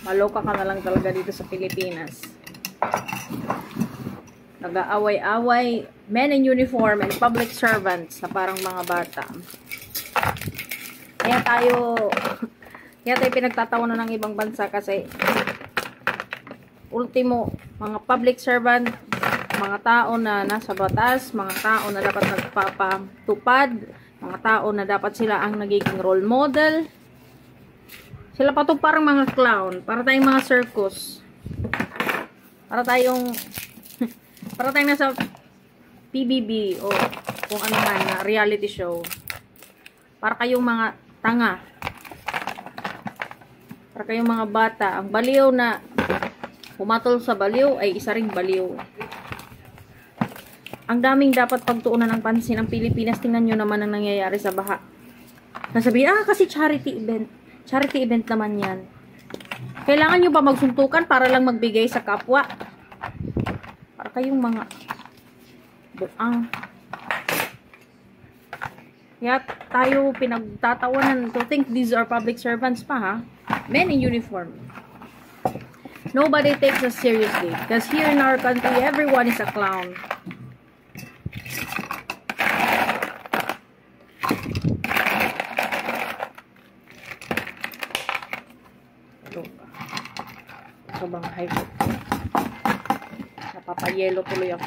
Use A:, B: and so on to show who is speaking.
A: Maloka ka na lang talaga dito sa Pilipinas. Nag-aaway-away, men in uniform and public servants na parang mga bata. Kaya tayo pinagtatawanan ng ibang bansa kasi ultimo, mga public servant, mga tao na nasa batas, mga tao na dapat nagpapatupad, mga tao na dapat sila ang nagiging role model. Sila pa to parang mga clown, para tayong mga circus. Para tayong nasa PBB o kung ano man na reality show. Para kayong mga tanga. Para kayong mga bata. Ang baliw na pumatol sa baliw ay isa ring baliw. Ang daming dapat pagtuunan ng pansin ng Pilipinas. Tingnan nyo naman ang nangyayari sa baha. Nasabihin, kasi charity event. Charity event naman yan. Kailangan nyo ba magsuntukan para lang magbigay sa kapwa? Para kayong mga buang. Kaya tayo pinagtatawanan to think these are public servants pa, ha? Men in uniform. Nobody takes us seriously. Because here in our country, everyone is a clown. Ito bang high. Napapayelo tuloy ako.